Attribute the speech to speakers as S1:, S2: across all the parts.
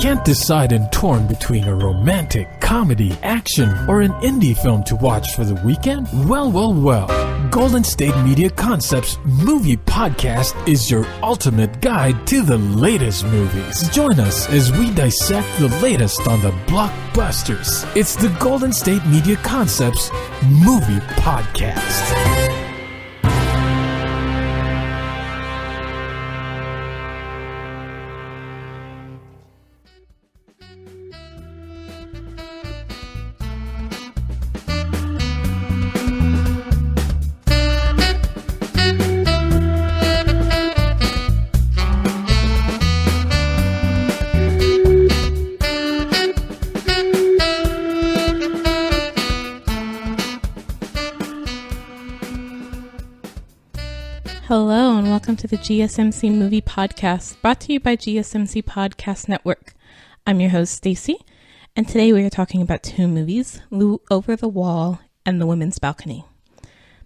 S1: Can't decide and torn between a romantic, comedy, action, or an indie film to watch for the weekend? Well. Golden State Media Concepts Movie Podcast is your ultimate guide to the latest movies. Join us as we dissect the latest on the blockbusters. It's the Golden State Media Concepts Movie Podcast.
S2: Hello and welcome to the GSMC Movie Podcast, brought to you by GSMC Podcast Network. I'm your host, Staci, and today we are talking about two movies, Lou Over the Wall and The Women's Balcony.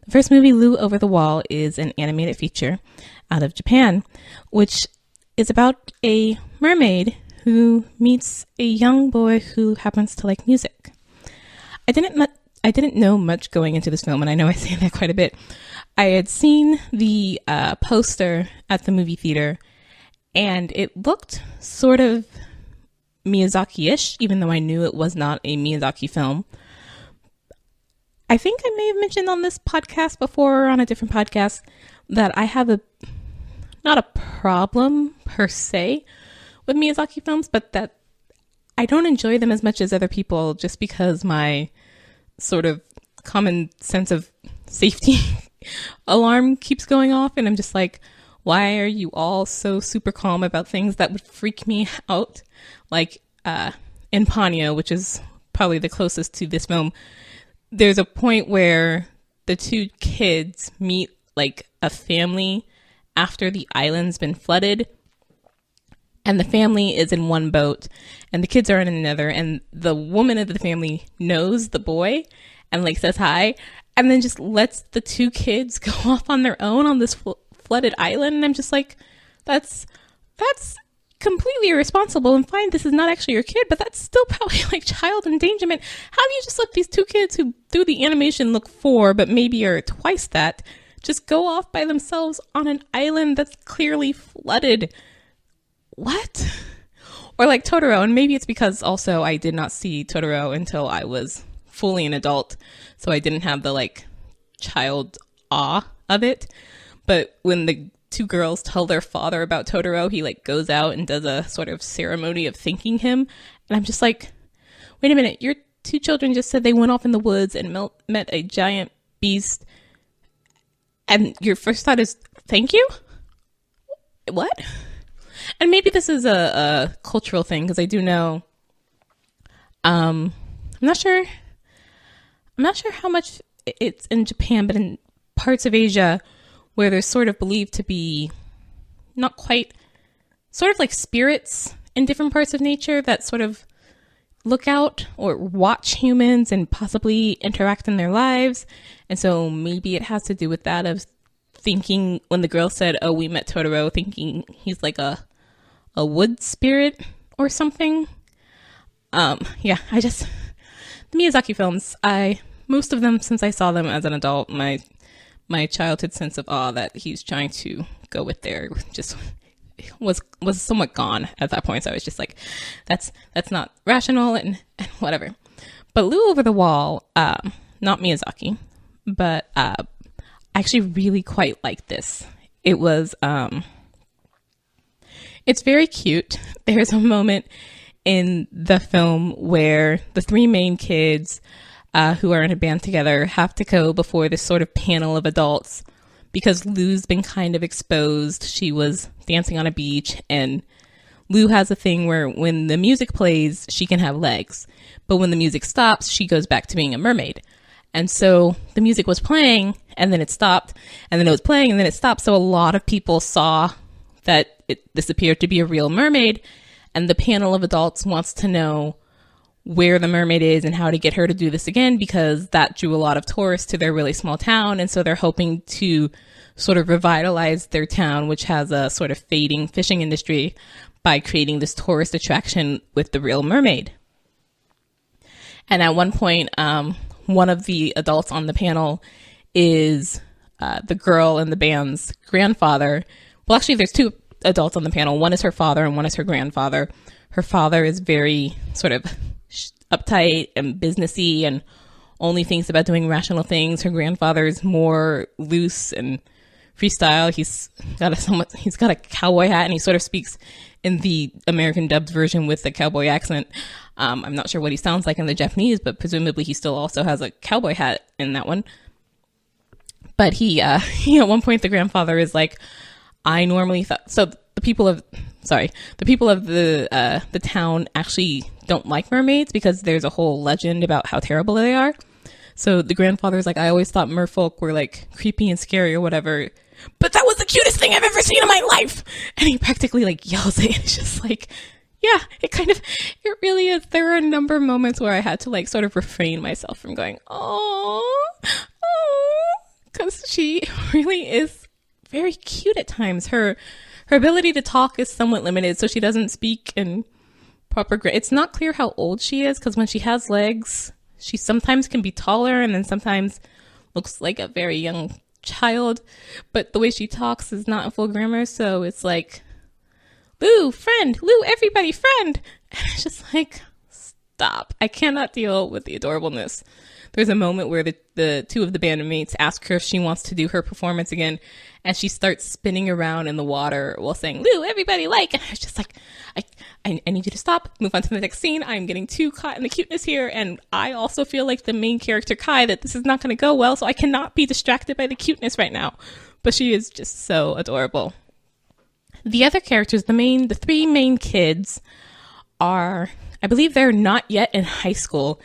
S2: The first movie, Lou Over the Wall, is an animated feature out of Japan, which is about a mermaid who meets a young boy who happens to like music. I didn't know much going into this film, and I know I say that quite a bit. I had seen the poster at the movie theater, and it looked sort of Miyazaki-ish, even though I knew it was not a Miyazaki film. I think I may have mentioned on this podcast before, or on a different podcast, that I have not a problem per se with Miyazaki films, but that I don't enjoy them as much as other people just because my sort of common sense of safety alarm keeps going off, and I'm just like, why are you all so super calm about things that would freak me out? Like in Ponyo, which is probably the closest to this film, there's a point where the two kids meet like a family after the island's been flooded, and the family is in one boat and the kids are in another, and the woman of the family knows the boy and like says hi, and then just lets the two kids go off on their own on this flooded island. And I'm just like, that's completely irresponsible, and fine, this is not actually your kid, but that's still probably like child endangerment. How do you just let these two kids who through the animation look 4, but maybe are twice that, just go off by themselves on an island that's clearly flooded? What? Or like Totoro, and maybe it's because also I did not see Totoro until I was fully an adult, so I didn't have the like child awe of it. But when the two girls tell their father about Totoro, he like goes out and does a sort of ceremony of thanking him, and I'm just like, wait a minute, your two children just said they went off in the woods and met a giant beast, and your first thought is thank you? What? And maybe this is a cultural thing, because I do know I'm not sure how much it's in Japan, but in parts of Asia where there's sort of believed to be not quite, sort of like spirits in different parts of nature that sort of look out or watch humans and possibly interact in their lives. And so maybe it has to do with that, of thinking, when the girl said, oh, we met Totoro, thinking he's like a wood spirit or something. The Miyazaki films, most of them, since I saw them as an adult, my childhood sense of awe that he's trying to go with there just was somewhat gone at that point. So I was just like, that's not rational and whatever. But Lou Over the Wall, not Miyazaki, but I actually really quite liked this. It was it's very cute. There's a moment in the film where the three main kids who are in a band together have to go before this sort of panel of adults because Lou's been kind of exposed. She was dancing on a beach, and Lou has a thing where when the music plays, she can have legs. But when the music stops, she goes back to being a mermaid. And so the music was playing, and then it stopped, and then it was playing, and then it stopped. So a lot of people saw that this appeared to be a real mermaid, and the panel of adults wants to know where the mermaid is and how to get her to do this again, because that drew a lot of tourists to their really small town. And so they're hoping to sort of revitalize their town, which has a sort of fading fishing industry, by creating this tourist attraction with the real mermaid. And at one point, one of the adults on the panel is the girl in the band's grandfather. Well, actually, there's two adults on the panel. One is her father and one is her grandfather. Her father is very sort of uptight and businessy and only thinks about doing rational things. Her grandfather is more loose and freestyle. He's got a cowboy hat, and he sort of speaks in the American dubbed version with the cowboy accent. I'm not sure what he sounds like in the Japanese, but presumably he still also has a cowboy hat in that one. But he at one point, the grandfather is like, I normally thought, so the people of the town actually don't like mermaids because there's a whole legend about how terrible they are. So the grandfather's like, I always thought merfolk were like creepy and scary or whatever, but that was the cutest thing I've ever seen in my life. And he practically like yells it. It's just like, yeah, it really is. There are a number of moments where I had to like sort of refrain myself from going, oh, because she really is very cute at times. Her ability to talk is somewhat limited, so she doesn't speak in proper it's not clear how old she is, because when she has legs, she sometimes can be taller and then sometimes looks like a very young child, but the way she talks is not full grammar, so it's like, Lou, friend, Lou, everybody, friend. And it's just like, stop. I cannot deal with the adorableness. There's a moment where the two of the bandmates ask her if she wants to do her performance again, and she starts spinning around in the water while saying, Lou, everybody like, and I was just like, I need you to stop, move on to the next scene. I'm getting too caught in the cuteness here, and I also feel like the main character, Kai, that this is not going to go well, so I cannot be distracted by the cuteness right now. But she is just so adorable. The other characters, the three main kids are, I believe they're not yet in high school.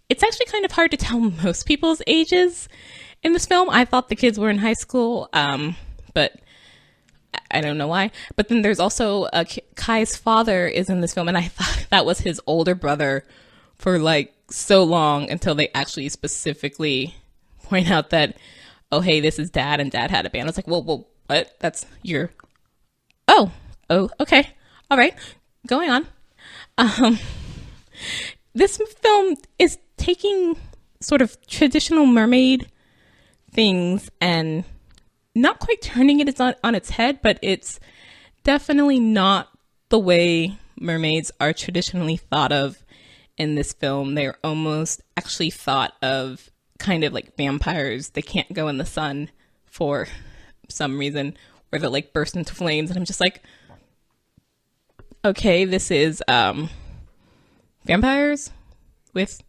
S2: It's actually kind of hard to tell most people's ages in this film. I thought the kids were in high school, but I don't know why. But then there's also Kai's father is in this film, and I thought that was his older brother for like so long until they actually specifically point out that, oh, hey, this is dad, and dad had a band. I was like, well, what? That's your... Oh, okay. All right. Going on. This film is taking sort of traditional mermaid things and not quite turning it on its head, but it's definitely not the way mermaids are traditionally thought of in this film. They're almost actually thought of kind of like vampires. They can't go in the sun for some reason, or they'll like burst into flames. And I'm just like, okay, this is vampires with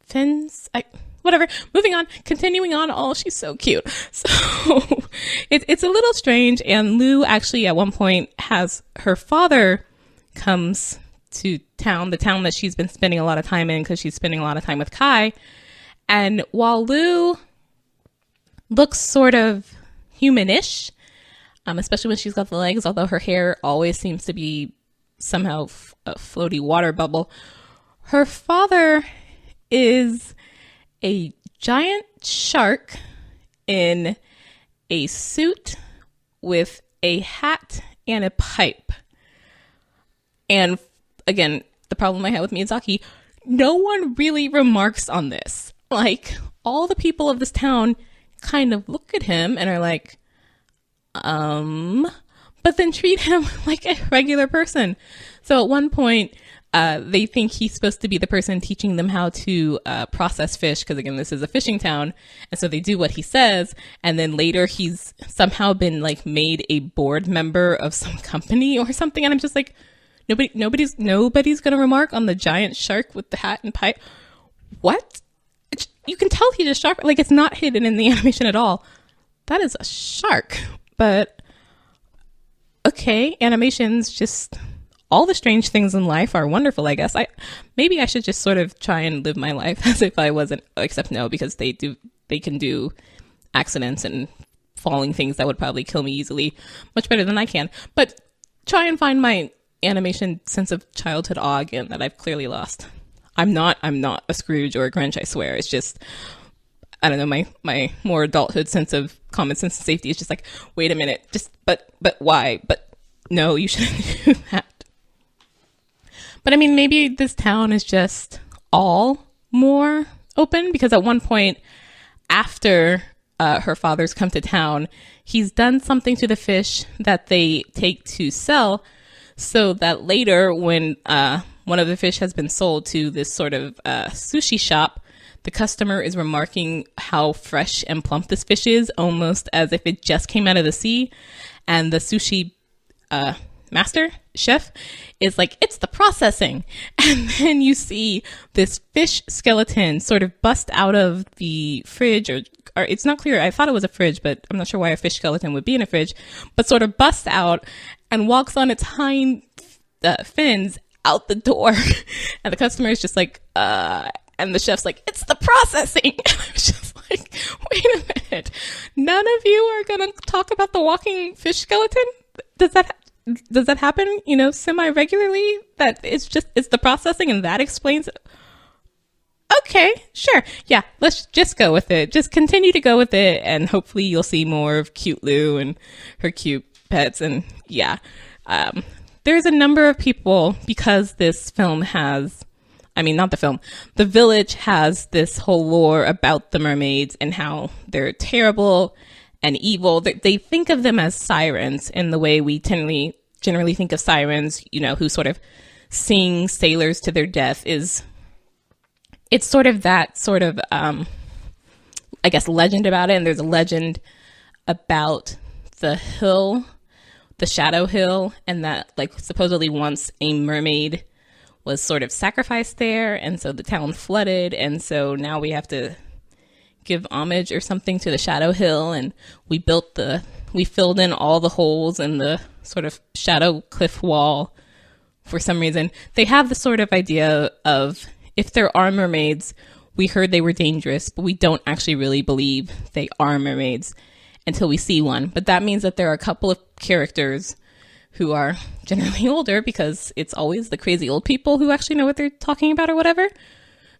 S2: fins. Whatever. Moving on. Continuing on. Oh, she's so cute. So it's a little strange. And Lou actually at one point has her father comes to town, the town that she's been spending a lot of time in because she's spending a lot of time with Kai. And while Lou looks sort of humanish, especially when she's got the legs, although her hair always seems to be somehow a floaty water bubble, her father is a giant shark in a suit with a hat and a pipe. And again, the problem I had with Miyazaki, no one really remarks on this. Like, all the people of this town kind of look at him and are like, but then treat him like a regular person. So at one point, they think he's supposed to be the person teaching them how to process fish, because again, this is a fishing town, and so they do what he says. And then later, he's somehow been like made a board member of some company or something. And I'm just like, nobody's gonna remark on the giant shark with the hat and pipe. What? You can tell he's a shark. Like, it's not hidden in the animation at all. That is a shark. But okay, animations, just all the strange things in life are wonderful, I guess. Maybe I should just sort of try and live my life as if I wasn't, except no, because they can do accidents and falling things that would probably kill me easily much better than I can. But try and find my animation sense of childhood awe again that I've clearly lost. I'm not a Scrooge or a Grinch, I swear. It's just, I don't know, my more adulthood sense of common sense and safety is just like, wait a minute, just, but why? But no, you shouldn't do that. But I mean, maybe this town is just all more open, because at one point after her father's come to town, he's done something to the fish that they take to sell, so that later when one of the fish has been sold to this sort of sushi shop, the customer is remarking how fresh and plump this fish is, almost as if it just came out of the sea. And the sushi master, chef, is like, it's the processing. And then you see this fish skeleton sort of bust out of the fridge, or it's not clear. I thought it was a fridge, but I'm not sure why a fish skeleton would be in a fridge, but sort of busts out and walks on its hind fins out the door. And the customer is just like, and the chef's like, it's the processing. And I was just like, wait a minute. None of you are going to talk about the walking fish skeleton? Does that happen, semi-regularly? That it's the processing and that explains it? Okay, sure. Yeah, let's just go with it. Just continue to go with it, and hopefully you'll see more of Cute Lou and her cute pets. And yeah, there's a number of people, because this film has, not the film, the village has this whole lore about the mermaids and how they're terrible and evil. They think of them as sirens in the way we generally think of sirens, who sort of sing sailors to their death. It's sort of that sort of, legend about it. And there's a legend about the hill, the Shadow Hill, and that supposedly once a mermaid was sort of sacrificed there, and so the town flooded, and so now we have to give homage or something to the Shadow Hill, and we filled in all the holes in the sort of shadow cliff wall for some reason. They have the sort of idea of, if there are mermaids, we heard they were dangerous, but we don't actually really believe they are mermaids until we see one. But that means that there are a couple of characters who are generally older, because it's always the crazy old people who actually know what they're talking about or whatever,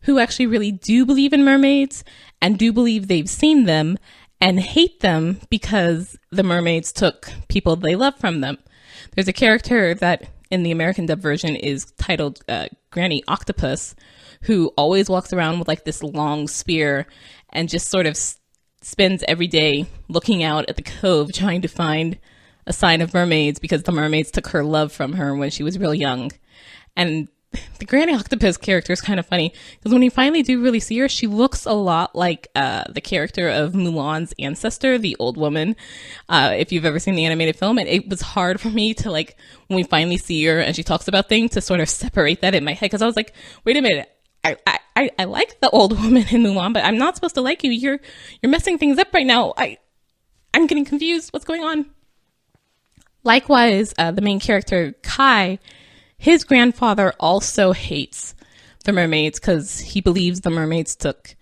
S2: who actually really do believe in mermaids and do believe they've seen them and hate them because the mermaids took people they love from them. There's a character that in the American dub version is titled Granny Octopus, who always walks around with this long spear and just sort of spends every day looking out at the cove trying to find a sign of mermaids, because the mermaids took her love from her when she was real young. And the Granny Octopus character is kind of funny, because when you finally do really see her, she looks a lot like the character of Mulan's ancestor, the old woman, if you've ever seen the animated film. And it was hard for me to, when we finally see her and she talks about things, to sort of separate that in my head, because I was like, wait a minute, I like the old woman in Mulan, but I'm not supposed to like you. You're messing things up right now. I'm getting confused. What's going on? Likewise, the main character, Kai, his grandfather also hates the mermaids because he believes the mermaids took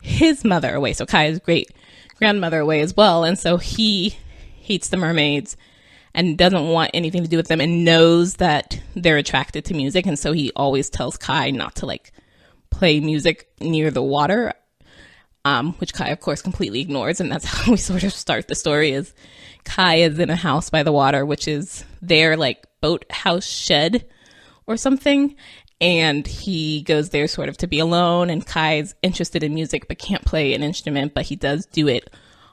S2: his mother away. So Kai's great grandmother away as well. And so he hates the mermaids and doesn't want anything to do with them, and knows that they're attracted to music. And so he always tells Kai not to play music near the water, which Kai, of course, completely ignores. And that's how we sort of start the story, is Kai is in a house by the water, which is their boathouse shed or something. And he goes there sort of to be alone. And Kai's interested in music, but can't play an instrument, but he does do it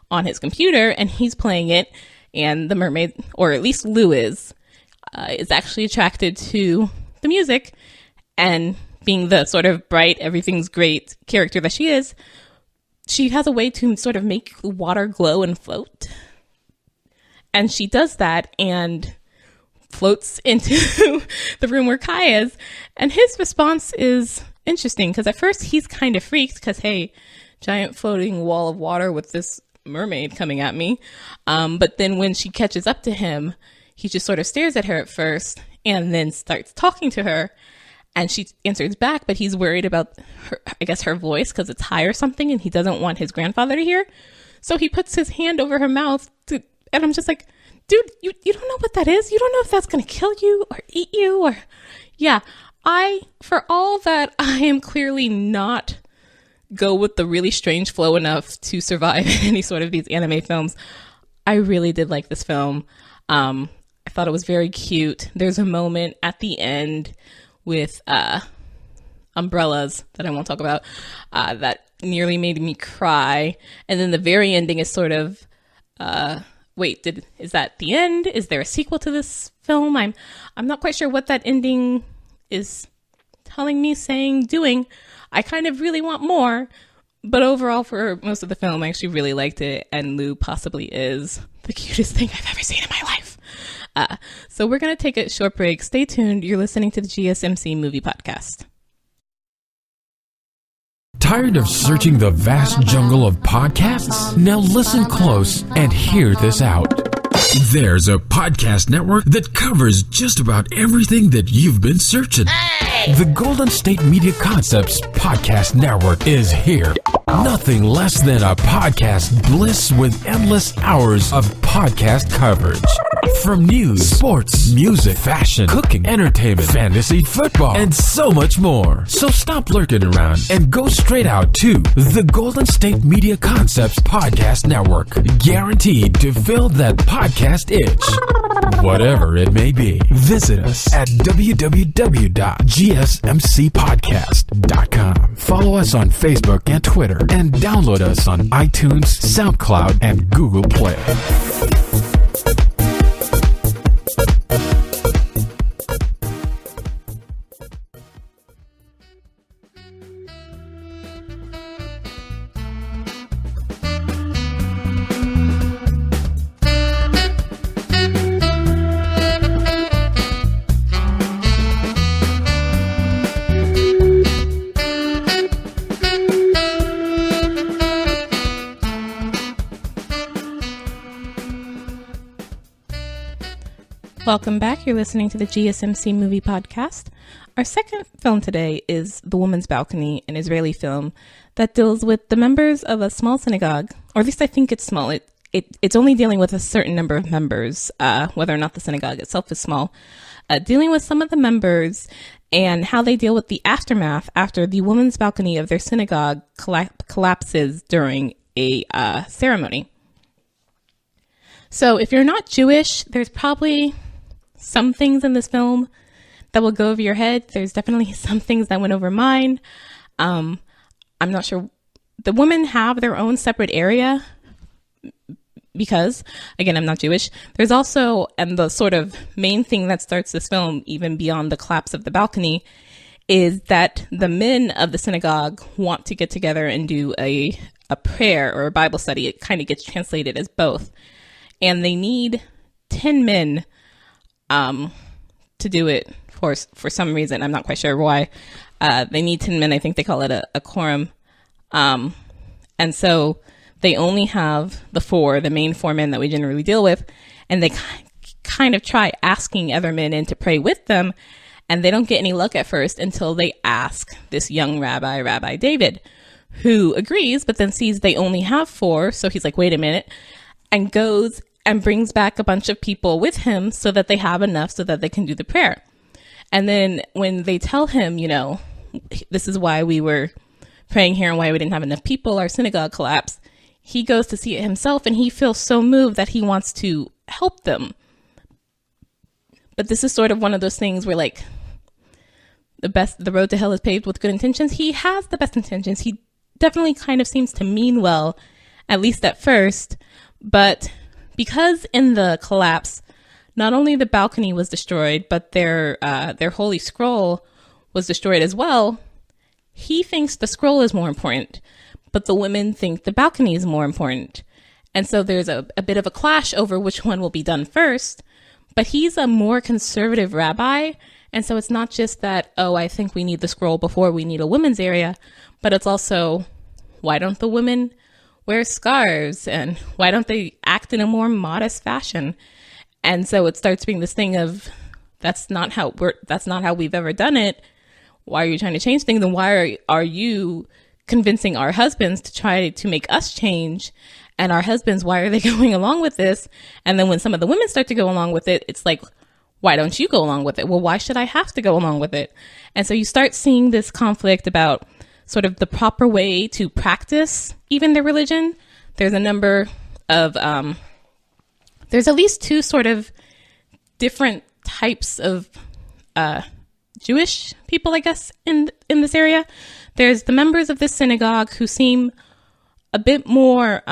S2: on his computer, and he's playing it. And the mermaid, or at least Lou is actually attracted to the music, and being the sort of bright, everything's great character that she is, she has a way to sort of make the water glow and float. And she does that and floats into the room where Kai is. And his response is interesting, because at first he's kind of freaked, because, hey, giant floating wall of water with this mermaid coming at me. But then when she catches up to him, he just sort of stares at her at first and then starts talking to her. And she answers back, but he's worried about her voice, because it's high or something, and he doesn't want his grandfather to hear. So he puts his hand over her mouth and I'm just like, dude, you don't know what that is? You don't know if that's going to kill you or eat you or... Yeah, for all that I am clearly not go with the really strange flow enough to survive any sort of these anime films, I really did like this film. I thought it was very cute. There's a moment at the end with umbrellas that I won't talk about, that nearly made me cry. And then the very ending is sort of, is that the end? Is there a sequel to this film? I'm not quite sure what that ending is telling me, saying, doing. I kind of really want more, but overall for most of the film, I actually really liked it. And Lou possibly is the cutest thing I've ever seen in my life. So we're going to take a short break. Stay tuned. You're listening to the GSMC Movie Podcast.
S1: Tired of searching the vast jungle of podcasts? Now listen close and hear this out. There's a podcast network that covers just about everything that you've been searching. The Golden State Media Concepts Podcast Network is here. Nothing less than a podcast bliss with endless hours of podcast coverage. From news, sports, music, fashion, cooking, entertainment, fantasy, football, and so much more. So stop lurking around and go straight out to the Golden State Media Concepts Podcast Network. Guaranteed to fill that podcast itch. Whatever it may be. Visit us at www.gsmcpodcast.com. Follow us on Facebook and Twitter, and download us on iTunes, SoundCloud, and Google Play.
S2: Welcome back. You're listening to the GSMC Movie Podcast. Our second film today is The Woman's Balcony, an Israeli film that deals with the members of a small synagogue, or at least I think it's small. It's only dealing with a certain number of members, whether or not the synagogue itself is small, dealing with some of the members and how they deal with the aftermath after the woman's balcony of their synagogue collapses during a ceremony. So if you're not Jewish, there's probably some things in this film that will go over your head. There's definitely some things that went over mine. I'm not sure. The women have their own separate area because, again, I'm not Jewish. There's also, and the sort of main thing that starts this film, even beyond the collapse of the balcony, is that the men of the synagogue want to get together and do a prayer or a Bible study. It kind of gets translated as both. And they need 10 men to do it for some reason. I'm not quite sure why. They need 10 men. I think they call it a quorum. And so they only have the main four men that we generally deal with. And they kind of try asking other men in to pray with them. And they don't get any luck at first until they ask this young Rabbi David, who agrees, but then sees they only have four. So he's like, wait a minute, and goes and brings back a bunch of people with him so that they have enough so that they can do the prayer. And then when they tell him, this is why we were praying here and why we didn't have enough people, our synagogue collapsed, he goes to see it himself and he feels so moved that he wants to help them. But this is sort of one of those things where like the road to hell is paved with good intentions. He has the best intentions. He definitely kind of seems to mean well, at least at first, but because in the collapse, not only the balcony was destroyed, but their holy scroll was destroyed as well, he thinks the scroll is more important, but the women think the balcony is more important. And so there's a bit of a clash over which one will be done first, but he's a more conservative rabbi. And so it's not just that, I think we need the scroll before we need a women's area, but it's also, why don't the women wear scarves and why don't they act in a more modest fashion? And so it starts being this thing of that's not how we've ever done it. Why are you trying to change things? And why are you convincing our husbands to try to make us change? And our husbands, why are they going along with this? And then when some of the women start to go along with it, it's like, why don't you go along with it? Well, why should I have to go along with it? And so you start seeing this conflict about sort of the proper way to practice even their religion. There's a number of, there's at least two sort of different types of Jewish people, I guess, in this area. There's the members of this synagogue who seem a bit more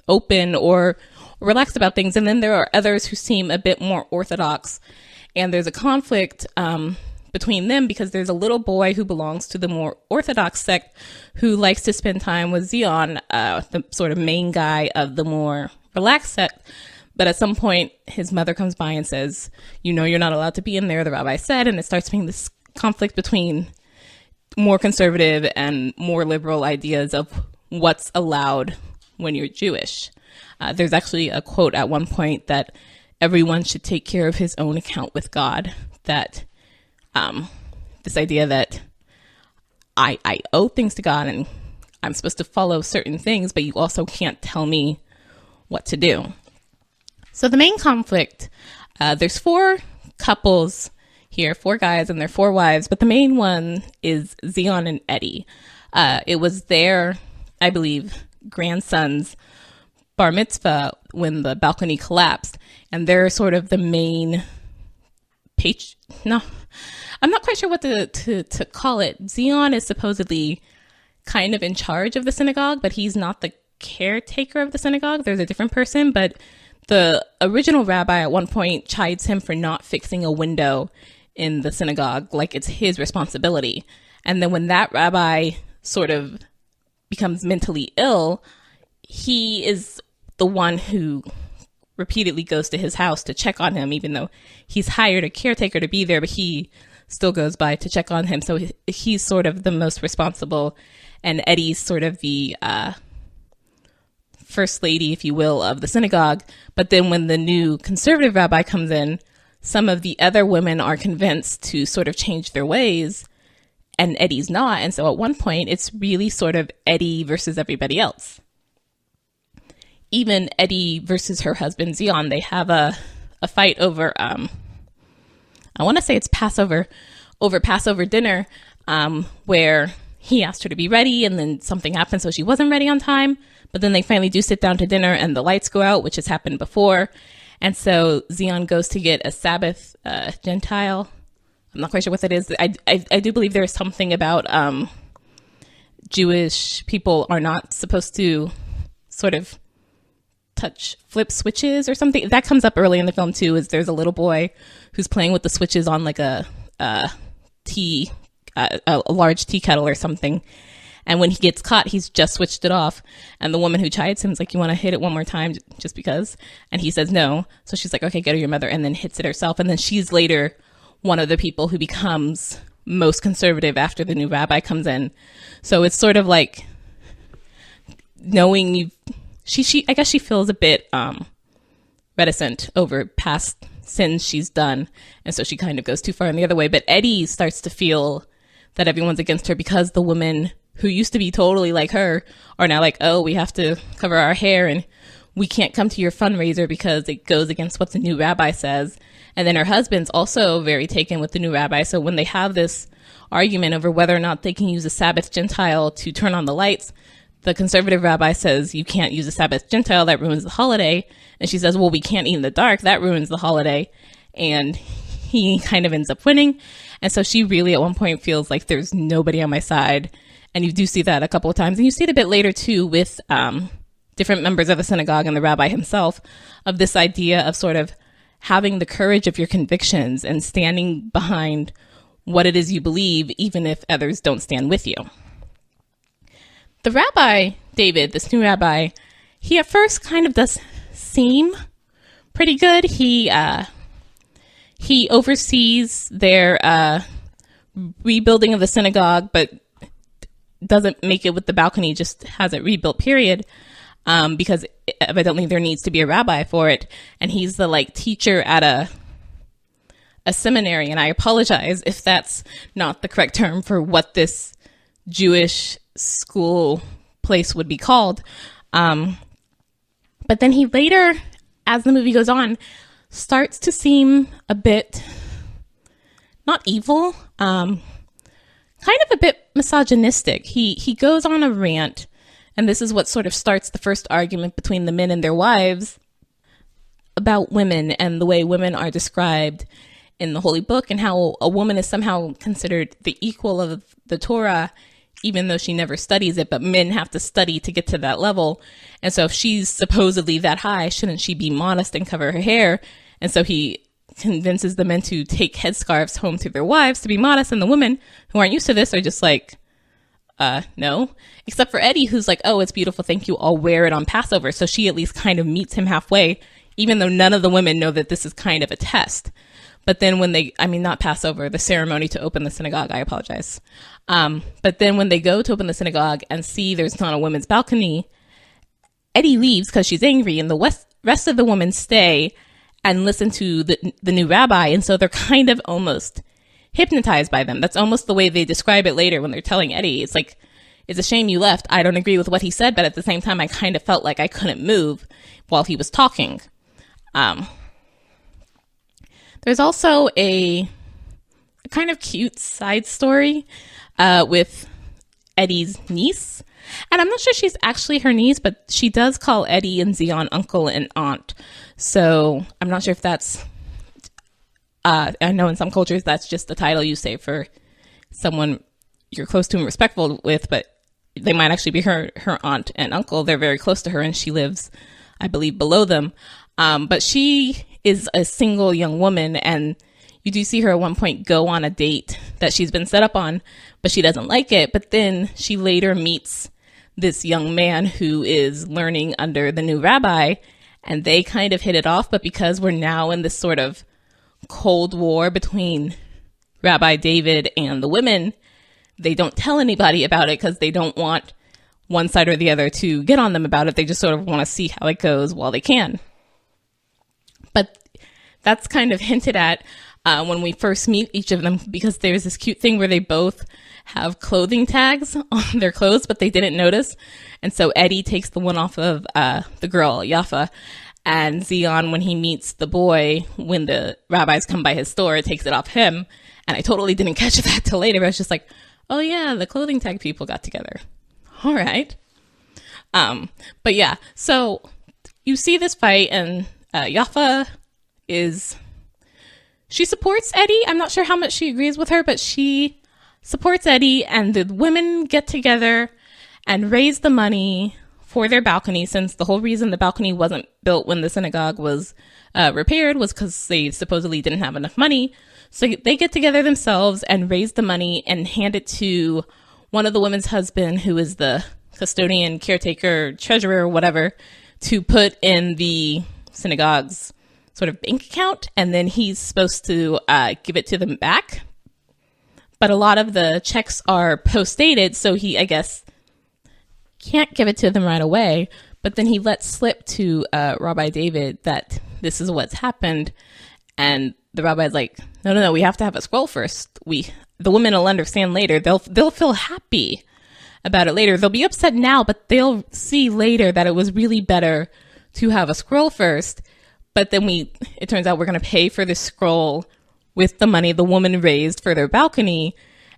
S2: open or relaxed about things, and then there are others who seem a bit more orthodox. And there's a conflict between them because there's a little boy who belongs to the more orthodox sect who likes to spend time with Zion, the sort of main guy of the more relaxed sect. But at some point, his mother comes by and says, you know, you're not allowed to be in there, the rabbi said, and it starts being this conflict between more conservative and more liberal ideas of what's allowed when you're Jewish. There's actually a quote at one point that everyone should take care of his own account with God, that this idea that I owe things to God and I'm supposed to follow certain things, but you also can't tell me what to do. So the main conflict, there's 4 couples here, 4 guys and their 4 wives, but the main one is Zion and Eddie. It was their, I believe, grandson's bar mitzvah when the balcony collapsed, and they're sort of the main no, I'm not quite sure what to call it. Zion is supposedly kind of in charge of the synagogue, but he's not the caretaker of the synagogue. There's a different person, but the original rabbi at one point chides him for not fixing a window in the synagogue, like it's his responsibility. And then when that rabbi sort of becomes mentally ill, he is the one who repeatedly goes to his house to check on him, even though he's hired a caretaker to be there, but he still goes by to check on him. So he's sort of the most responsible, and Eddie's sort of the first lady, if you will, of the synagogue. But then when the new conservative rabbi comes in, some of the other women are convinced to sort of change their ways, and Eddie's not. And so at one point, it's really sort of Eddie versus everybody else. Even Eddie versus her husband, Zion, they have a fight over, I want to say it's Passover dinner, where he asked her to be ready and then something happened, so she wasn't ready on time. But then they finally do sit down to dinner and the lights go out, which has happened before. And so Zion goes to get a Sabbath Gentile. I'm not quite sure what that is. I do believe there's something about Jewish people are not supposed to sort of touch flip switches or something. That comes up early in the film too, is there's a little boy who's playing with the switches on like a large tea kettle or something. And when he gets caught, he's just switched it off. And the woman who chides him is like, you want to hit it one more time just because? And he says no. So she's like, okay, go to your mother, and then hits it herself. And then she's later one of the people who becomes most conservative after the new rabbi comes in. So it's sort of like knowing I guess she feels a bit reticent over past sins she's done. And so she kind of goes too far in the other way. But Eddie starts to feel that everyone's against her because the women who used to be totally like her are now like, oh, we have to cover our hair and we can't come to your fundraiser because it goes against what the new rabbi says. And then her husband's also very taken with the new rabbi. So when they have this argument over whether or not they can use a Sabbath Gentile to turn on the lights, the conservative rabbi says, you can't use a Sabbath Gentile, that ruins the holiday. And she says, well, we can't eat in the dark, that ruins the holiday. And he kind of ends up winning. And so she really at one point feels like there's nobody on my side. And you do see that a couple of times. And you see it a bit later too with different members of the synagogue and the rabbi himself, of this idea of sort of having the courage of your convictions and standing behind what it is you believe, even if others don't stand with you. The rabbi, David, this new rabbi, he at first kind of does seem pretty good. He oversees their rebuilding of the synagogue, but doesn't make it with the balcony, just has it rebuilt, period, because evidently there needs to be a rabbi for it. And he's the like teacher at a seminary. And I apologize if that's not the correct term for what this Jewish school place would be called. But then he later, as the movie goes on, starts to seem a bit, not evil, kind of a bit misogynistic. He goes on a rant, and this is what sort of starts the first argument between the men and their wives about women and the way women are described in the Holy Book, and how a woman is somehow considered the equal of the Torah, even though she never studies it, but men have to study to get to that level. And so if she's supposedly that high, shouldn't she be modest and cover her hair? And so he convinces the men to take headscarves home to their wives to be modest, and the women who aren't used to this are just like, no. Except for Eddie, who's like, oh, it's beautiful, thank you, I'll wear it on Passover. So she at least kind of meets him halfway, even though none of the women know that this is kind of a test. But then when not Passover, the ceremony to open the synagogue, I apologize. But then when they go to open the synagogue and see there's not a women's balcony, Eddie leaves because she's angry, and the rest of the women stay and listen to the new rabbi. And so they're kind of almost hypnotized by them. That's almost the way they describe it later when they're telling Eddie. It's like, it's a shame you left. I don't agree with what he said, but at the same time, I kind of felt like I couldn't move while he was talking. There's also a kind of cute side story with Eddie's niece. And I'm not sure she's actually her niece, but she does call Eddie and Zion uncle and aunt. So I'm not sure if that's, I know in some cultures that's just the title you say for someone you're close to and respectful with, but they might actually be her aunt and uncle. They're very close to her, and she lives, I believe, below them. But she is a single young woman, and you do see her at one point go on a date that she's been set up on, but she doesn't like it. But then she later meets this young man who is learning under the new rabbi, and they kind of hit it off. But because we're now in this sort of Cold War between Rabbi David and the women, they don't tell anybody about it because they don't want one side or the other to get on them about it. They just sort of want to see how it goes while they can. But that's kind of hinted at when we first meet each of them, because there's this cute thing where they both have clothing tags on their clothes, but they didn't notice. And so Eddie takes the one off of the girl, Yafa, and Zion, when he meets the boy, when the rabbis come by his store, takes it off him. And I totally didn't catch that till later. I was just like, oh yeah, the clothing tag people got together. All right. But yeah, so you see this fight, and Yafa she supports Eddie. I'm not sure how much she agrees with her, but she supports Eddie, and the women get together and raise the money for their balcony, since the whole reason the balcony wasn't built when the synagogue was repaired was because they supposedly didn't have enough money. So they get together themselves and raise the money and hand it to one of the women's husband, who is the custodian, caretaker, treasurer, whatever, to put in the synagogue's sort of bank account. And then he's supposed to give it to them back. But a lot of the checks are post-dated, so he, I guess, can't give it to them right away. But then he lets slip to Rabbi David that this is what's happened. And the rabbi's like, no, we have to have a scroll first. The women will understand later. They'll feel happy about it later. They'll be upset now, but they'll see later that it was really better to have a scroll first. But then it turns out we're going to pay for this scroll with the money the woman raised for their balcony.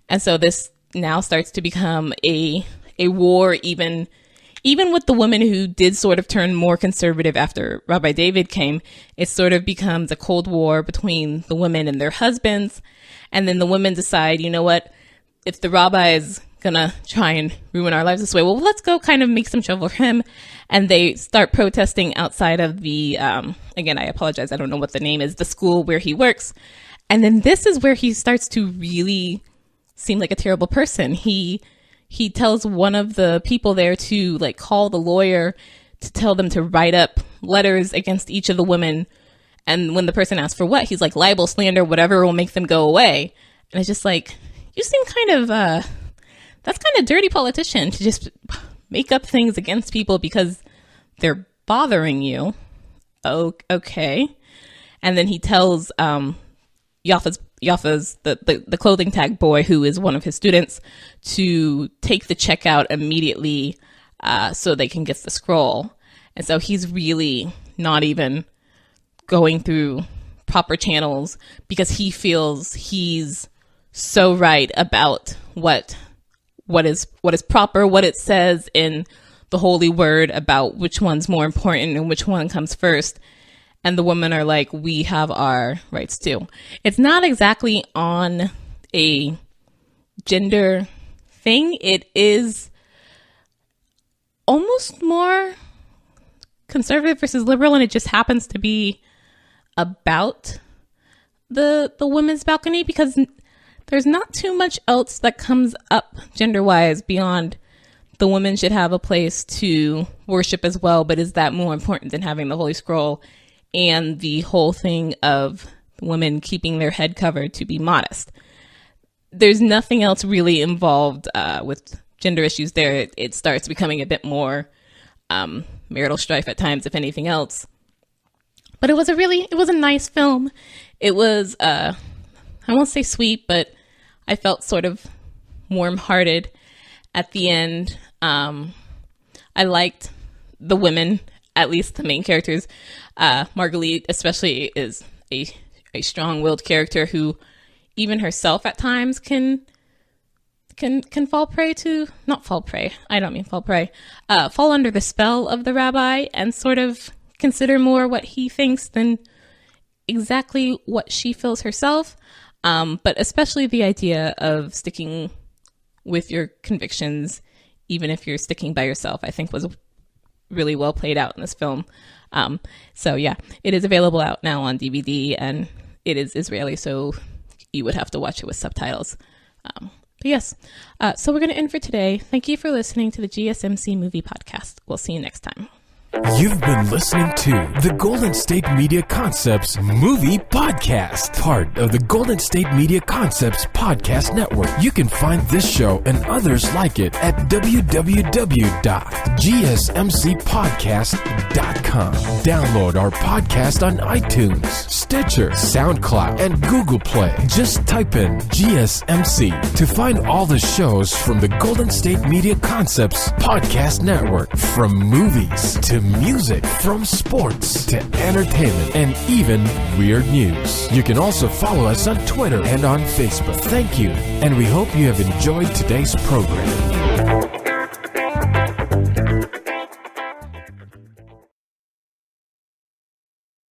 S2: And so this now starts to become a war, even with the women who did sort of turn more conservative after Rabbi David came. It sort of becomes a Cold War between the women and their husbands. And then the women decide, you know what, if the rabbi is going to try and ruin our lives this way, well, let's go kind of make some trouble for him. And they start protesting outside of the, again, I apologize, I don't know what the name is, the school where he works. And then this is where he starts to really seem like a terrible person. He tells one of the people there to like call the lawyer to tell them to write up letters against each of the women. And when the person asks for what, he's like, libel, slander, whatever will make them go away. And it's just like, you seem kind of, that's kind of dirty politician to just make up things against people because they're bothering you. Oh, okay. And then he tells Yafa's the clothing tag boy, who is one of his students, to take the check out immediately so they can get the scroll. And so he's really not even going through proper channels because he feels he's so right about what is proper, what it says in the holy word about which one's more important and which one comes first. and the women are like, we have our rights too. It's not exactly on a gender thing. It is almost more conservative versus liberal, and it just happens to be about the women's balcony, because there's not too much else that comes up gender-wise beyond the women should have a place to worship as well, but is that more important than having the Holy Scroll and the whole thing of women keeping their head covered to be modest? There's nothing else really involved with gender issues there. It starts becoming a bit more marital strife at times, if anything else. But it was a nice film. It was, I won't say sweet, but I felt sort of warm-hearted at the end. I liked the women, at least the main characters. Marguerite especially is a strong-willed character who even herself at times can fall prey to, not fall prey, I don't mean fall prey, fall under the spell of the rabbi and sort of consider more what he thinks than exactly what she feels herself. But especially the idea of sticking with your convictions, even if you're sticking by yourself, I think was really well played out in this film. So yeah, it is available out now on DVD, and it is Israeli, so you would have to watch it with subtitles. But yes, so we're going to end for today. Thank you for listening to the GSMC Movie Podcast. We'll see you next time.
S1: You've been listening to the Golden State Media Concepts Movie Podcast, part of the Golden State Media Concepts Podcast Network. You can find this show and others like it at www.gsmcpodcast.com. Download our podcast on iTunes, Stitcher, SoundCloud, and Google Play. Just type in GSMC to find all the shows from the Golden State Media Concepts Podcast Network, from movies to music, from sports to entertainment, and even weird news. You can also follow us on Twitter and on Facebook. Thank you, and we hope you have enjoyed today's program.